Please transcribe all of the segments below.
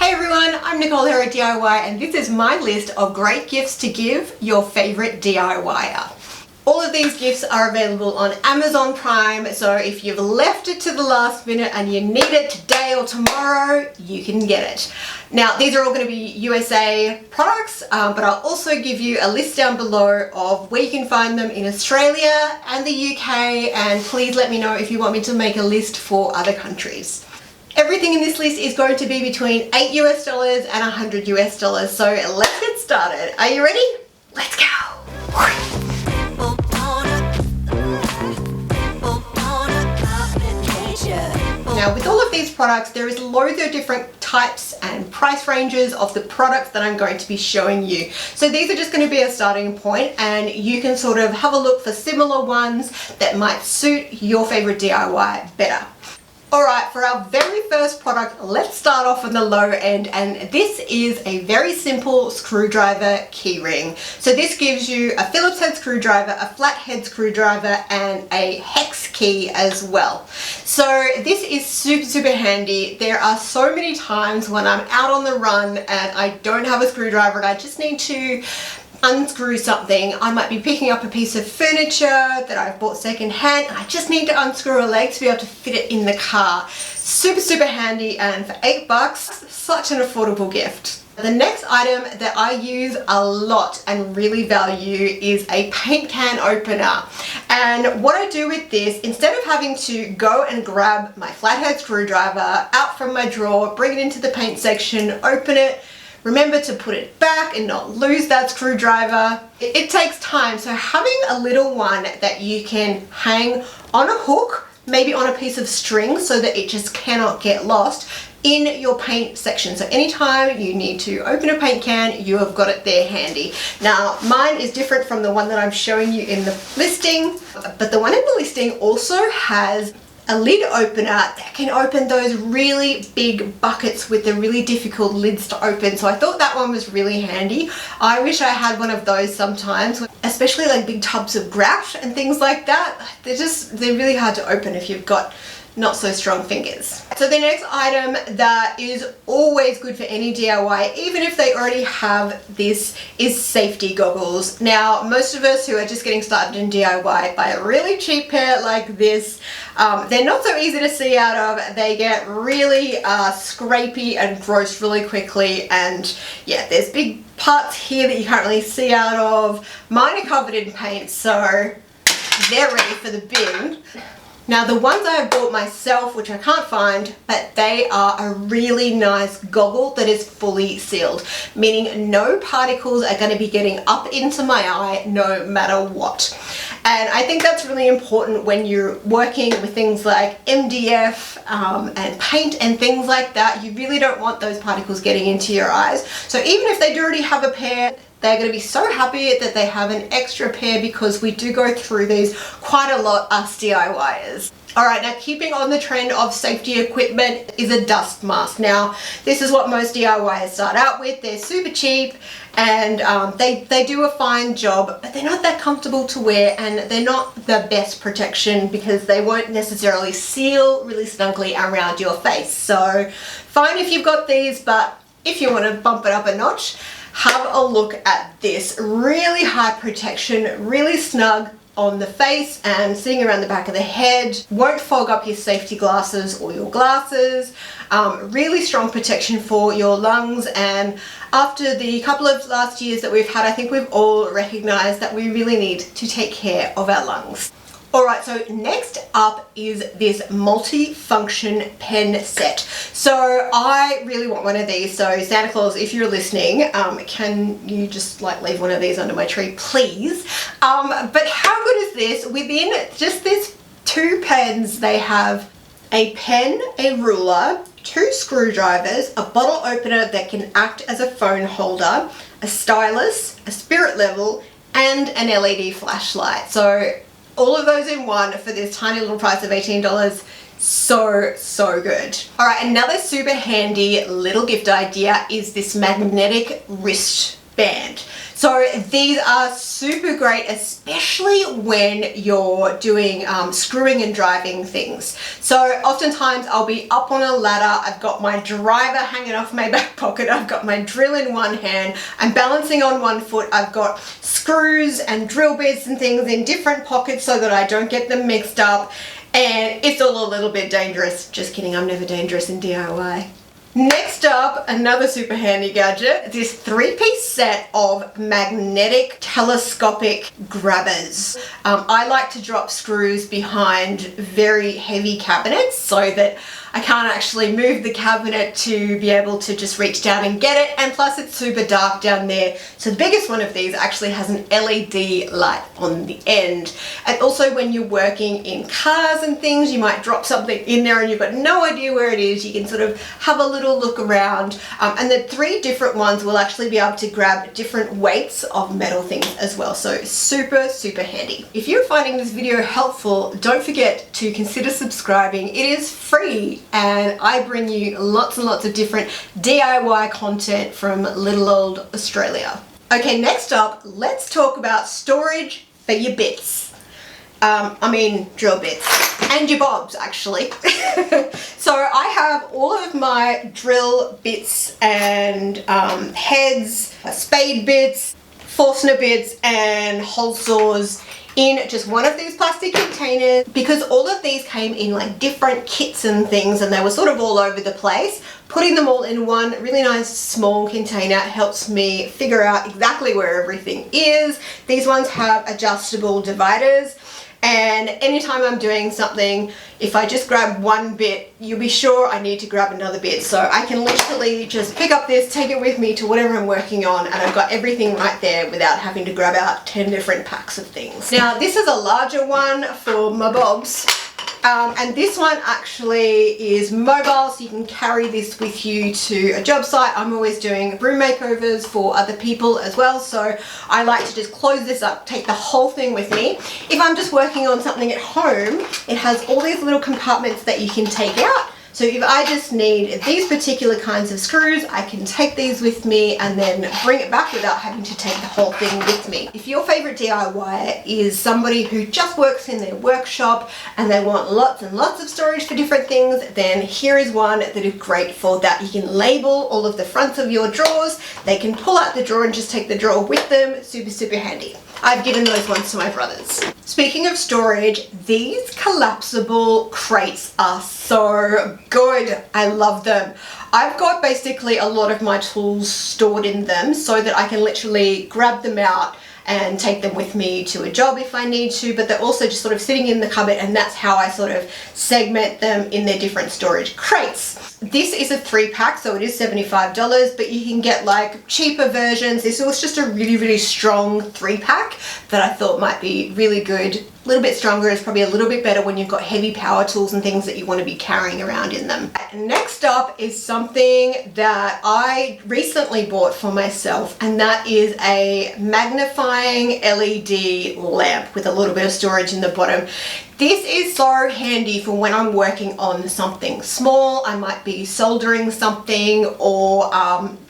Hey everyone, I'm Nicole here at DIY and this is my list of great gifts to give your favorite DIYer. All of these gifts are available on Amazon Prime, so if you've left it to the last minute and you need it today or tomorrow, you can get it. Now, these are all going to be USA products, but I'll also give you a list down below of where you can find them in Australia and the UK, and please let me know if you want me to make a list for other countries. Everything in this list is going to be between $8 US and $100 US, so let's get started. Are you ready? Let's go! Now, with all of these products, there is loads of different types and price ranges of the products that I'm going to be showing you. So these are just going to be a starting point, and you can sort of have a look for similar ones that might suit your favorite DIY better. Alright, for our very first product, let's start off on the low end, and this is a very simple screwdriver keyring. So this gives you a Phillips head screwdriver, a flathead screwdriver, and a hex key as well. So this is super handy. There are so many times when I'm out on the run and I don't have a screwdriver and I just need to unscrew something. I might be picking up a piece of furniture that I've bought secondhand and I just need to unscrew a leg to be able to fit it in the car. Super handy, and for $8, such an affordable gift. The next item that I use a lot and really value is a paint can opener. And what I do with this, instead of having to go and grab my flathead screwdriver out from my drawer, bring it into the paint section, open it, remember to put it back and not lose that screwdriver. It takes time, so having a little one that you can hang on a hook, maybe on a piece of string so that it just cannot get lost in your paint section. So anytime you need to open a paint can, you have got it there handy. Now, mine is different from the one that I'm showing you in the listing, but the one in the listing also has a lid opener that can open those really big buckets with the really difficult lids to open. So I thought that one was really handy. I wish I had one of those sometimes, especially like big tubs of grout and things like that. They're really hard to open if you've got not so strong fingers. So the next item that is always good for any DIY, even if they already have this, is safety goggles. Now, most of us who are just getting started in DIY buy a really cheap pair like this. They're not so easy to see out of. They get really scrapey and gross really quickly, and yeah, there's big parts here that you can't really see out of. Mine are covered in paint, so they're ready for the bin. Now, the ones I have bought myself, which I can't find, but they are a really nice goggle that is fully sealed, meaning no particles are going to be getting up into my eye no matter what. And I think that's really important when you're working with things like MDF and paint and things like that. You really don't want those particles getting into your eyes. So even if they do already have a pair, they're going to be so happy that they have an extra pair, because we do go through these quite a lot, us DIYers. Alright, now keeping on the trend of safety equipment is a dust mask. Now, this is what most DIYers start out with. They're super cheap and they do a fine job, but they're not that comfortable to wear, and they're not the best protection because they won't necessarily seal really snugly around your face. So fine if you've got these, but if you want to bump it up a notch, have a look at this. Really high protection, really snug on the face and sitting around the back of the head. Won't fog up your safety glasses or your glasses. Really strong protection for your lungs, and after the couple of last years that we've had, I think we've all recognized that we really need to take care of our lungs. Alright, so next up is this multi-function pen set. So I really want one of these. So Santa Claus, if you're listening, can you just like leave one of these under my tree, please? But how good is this? Within just these two pens, they have a pen, a ruler, two screwdrivers, a bottle opener that can act as a phone holder, a stylus, a spirit level, and an LED flashlight. So all of those in one for this tiny little price of $18. So good. Alright, another super handy little gift idea is this magnetic wrist band. So these are super great, especially when you're doing screwing and driving things. So oftentimes I'll be up on a ladder, I've got my driver hanging off my back pocket, I've got my drill in one hand, I'm balancing on one foot, I've got screws and drill bits and things in different pockets so that I don't get them mixed up, and it's all a little bit dangerous. Just kidding, I'm never dangerous in DIY. Next up, another super handy gadget, this 3-piece set of magnetic telescopic grabbers. I like to drop screws behind very heavy cabinets so that I can't actually move the cabinet to be able to just reach down and get it, and plus it's super dark down there. So the biggest one of these actually has an LED light on the end. And also when you're working in cars and things, you might drop something in there and you've got no idea where it is. You can sort of have a little look around, and the 3 different ones will actually be able to grab different weights of metal things as well. So super, super handy. If you're finding this video helpful, don't forget to consider subscribing. It is free, and I bring you lots and lots of different DIY content from little old Australia. Okay, next up, let's talk about storage for your bits. I mean drill bits and your bobs actually. So I have all of my drill bits and heads, spade bits, Forstner bits and hole saws in just one of these plastic containers, because all of these came in like different kits and things and they were sort of all over the place. Putting them all in one really nice small container helps me figure out exactly where everything is. These ones have adjustable dividers, and anytime I'm doing something, if I just grab one bit, you'll be sure I need to grab another bit. So I can literally just pick up this, take it with me to whatever I'm working on, and I've got everything right there without having to grab out 10 different packs of things. Now this is a larger one for my bobs. And this one actually is mobile, so you can carry this with you to a job site. I'm always doing room makeovers for other people as well, so I like to just close this up, take the whole thing with me. If I'm just working on something at home, it has all these little compartments that you can take out. So if I just need these particular kinds of screws, I can take these with me and then bring it back without having to take the whole thing with me. If your favorite DIY is somebody who just works in their workshop and they want lots and lots of storage for different things, then here is one that is great for that. You can label all of the fronts of your drawers. They can pull out the drawer and just take the drawer with them. Super, super handy. I've given those ones to my brothers. Speaking of storage, these collapsible crates are so good. I love them. I've got basically a lot of my tools stored in them so that I can literally grab them out and take them with me to a job if I need to, but they're also just sort of sitting in the cupboard, and that's how I sort of segment them in their different storage crates. This is a 3-pack, so it is $75, but you can get like cheaper versions. This was just a really, really strong 3-pack that I thought might be really good. A little bit stronger is probably a little bit better when you've got heavy power tools and things that you want to be carrying around in them. Next up is something that I recently bought for myself, and that is a magnifying LED lamp with a little bit of storage in the bottom. This is so handy for when I'm working on something small. I might be soldering something or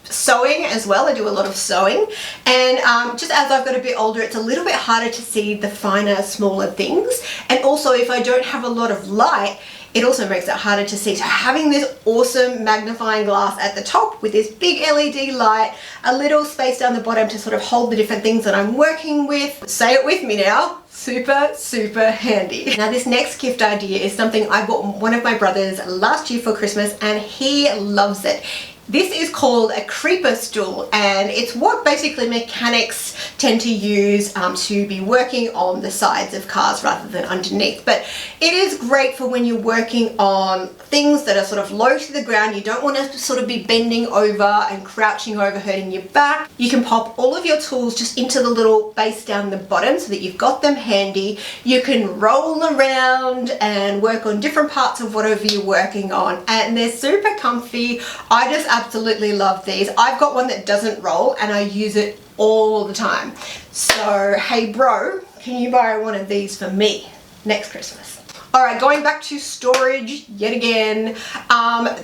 sewing as well. I do a lot of sewing, and just as I've got a bit older, it's a little bit harder to see the finer, smaller things, and also if I don't have a lot of light, it also makes it harder to see. So having this awesome magnifying glass at the top with this big LED light, a little space down the bottom to sort of hold the different things that I'm working with. Say it with me now. Super, super handy. Now this next gift idea is something I bought one of my brothers last year for Christmas, and he loves it. This is called a creeper stool, and it's what basically mechanics tend to use to be working on the sides of cars rather than underneath. But it is great for when you're working on things that are sort of low to the ground. You don't want to sort of be bending over and crouching over, hurting your back. You can pop all of your tools just into the little base down the bottom so that you've got them handy. You can roll around and work on different parts of whatever you're working on, and they're super comfy. I just absolutely love these. I've got one that doesn't roll and I use it all the time. So hey bro, can you buy one of these for me next Christmas? All right, going back to storage yet again.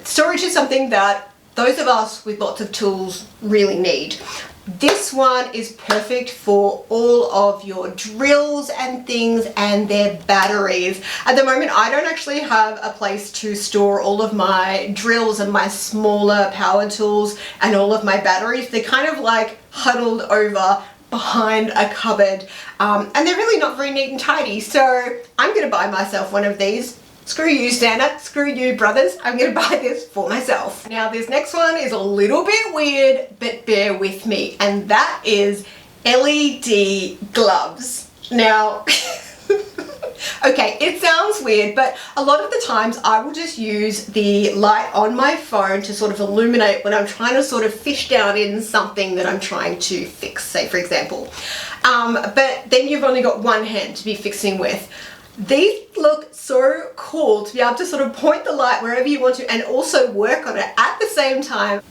Storage is something that those of us with lots of tools really need. This one is perfect for all of your drills and things and their batteries. At the moment, I don't actually have a place to store all of my drills and my smaller power tools and all of my batteries. They're kind of like huddled over behind a cupboard, and they're really not very neat and tidy. So I'm gonna buy myself one of these. Screw you, Santa. Screw you, brothers. I'm going to buy this for myself. Now, this next one is a little bit weird, but bear with me. And that is LED gloves. Now, okay, it sounds weird, but a lot of the times I will just use the light on my phone to sort of illuminate when I'm trying to sort of fish down in something that I'm trying to fix, say, for example. But then you've only got one hand to be fixing with. These look so cool to be able to sort of point the light wherever you want to and also work on it at the same time.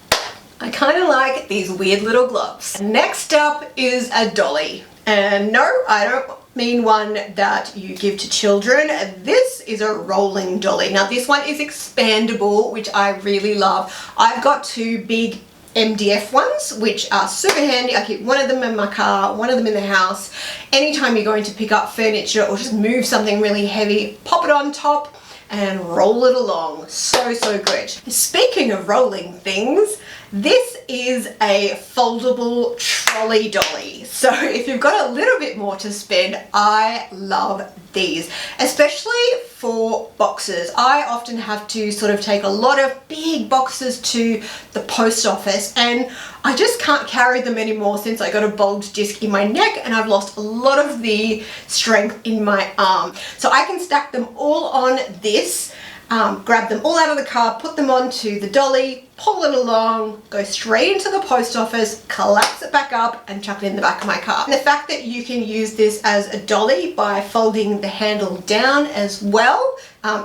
I kind of like these weird little gloves. Next up is a dolly. And no, I don't mean one that you give to children. This is a rolling dolly. Now this one is expandable, which I really love. I've got two big MDF ones, which are super handy. I keep one of them in my car, one of them in the house. Anytime you're going to pick up furniture or just move something really heavy, pop it on top and roll it along. So, so good. Speaking of rolling things, this is a foldable trolley dolly. So if you've got a little bit more to spend, I love these, especially for boxes. I often have to sort of take a lot of big boxes to the post office and I just can't carry them anymore since I got a bulged disc in my neck and I've lost a lot of the strength in my arm. So I can stack them all on this, grab them all out of the car, put them onto the dolly, pull it along, go straight into the post office, collapse it back up and chuck it in the back of my car. And the fact that you can use this as a dolly by folding the handle down as well,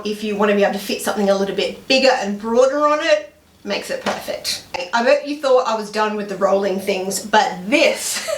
if you want to be able to fit something a little bit bigger and broader on it, makes it perfect. I bet you thought I was done with the rolling things, but this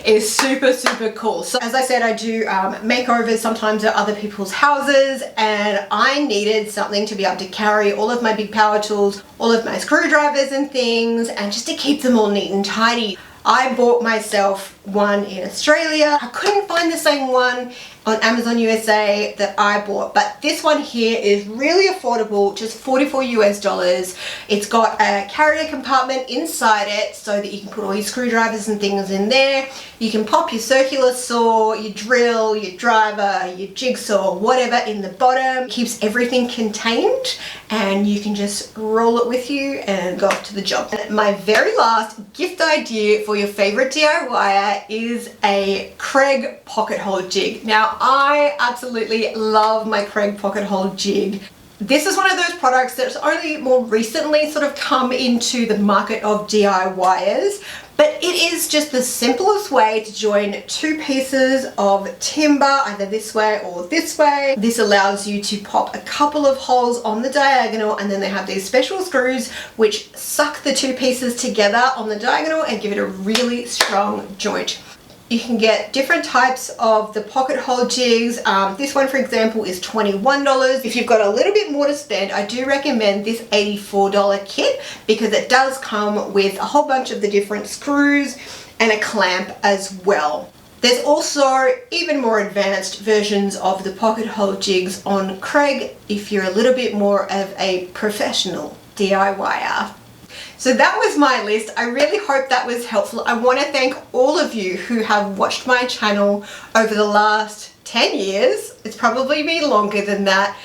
is super, super cool. So as I said, I do makeovers sometimes at other people's houses and I needed something to be able to carry all of my big power tools, all of my screwdrivers and things, and just to keep them all neat and tidy. I bought myself one in Australia. I couldn't find the same one on Amazon USA that I bought, but this one here is really affordable, just 44 US dollars. It's got a carrier compartment inside it so that you can put all your screwdrivers and things in there. You can pop your circular saw, your drill, your driver, your jigsaw, whatever in the bottom. It keeps everything contained and you can just roll it with you and go off to the job. And my very last gift idea for your favorite DIYer is a Kreg pocket hole jig. Now I absolutely love my Kreg pocket hole jig. This is one of those products that's only more recently sort of come into the market of DIYers, but it is just the simplest way to join two pieces of timber, either this way or this way. This allows you to pop a couple of holes on the diagonal, and then they have these special screws which suck the two pieces together on the diagonal and give it a really strong joint. You can get different types of the pocket hole jigs. This one, for example, is $21. If you've got a little bit more to spend, I do recommend this $84 kit because it does come with a whole bunch of the different screws and a clamp as well. There's also even more advanced versions of the pocket hole jigs on Kreg if you're a little bit more of a professional DIYer. So that was my list. I really hope that was helpful. I want to thank all of you who have watched my channel over the last 10 years. It's probably been longer than that.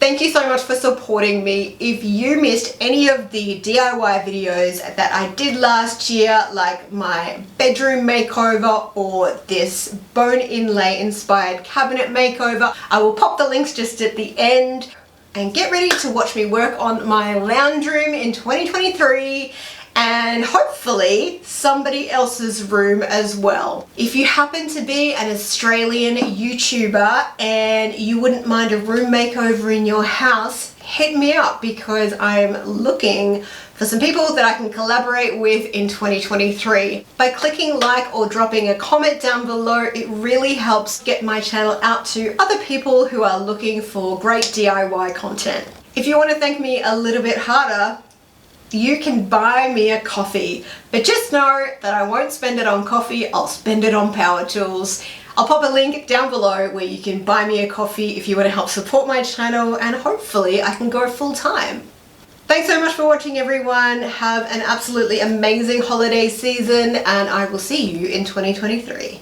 Thank you so much for supporting me. If you missed any of the DIY videos that I did last year, like my bedroom makeover or this bone inlay inspired cabinet makeover, I will pop the links just at the end. And get ready to watch me work on my lounge room in 2023 and hopefully somebody else's room as well. If you happen to be an Australian YouTuber and you wouldn't mind a room makeover in your house, hit me up because I'm looking for some people that I can collaborate with in 2023. By clicking like or dropping a comment down below, it really helps get my channel out to other people who are looking for great DIY content. If you want to thank me a little bit harder, you can buy me a coffee, but just know that I won't spend it on coffee, I'll spend it on power tools. I'll pop a link down below where you can buy me a coffee if you want to help support my channel, and hopefully I can go full time. Thanks so much for watching, everyone. Have an absolutely amazing holiday season, and I will see you in 2023.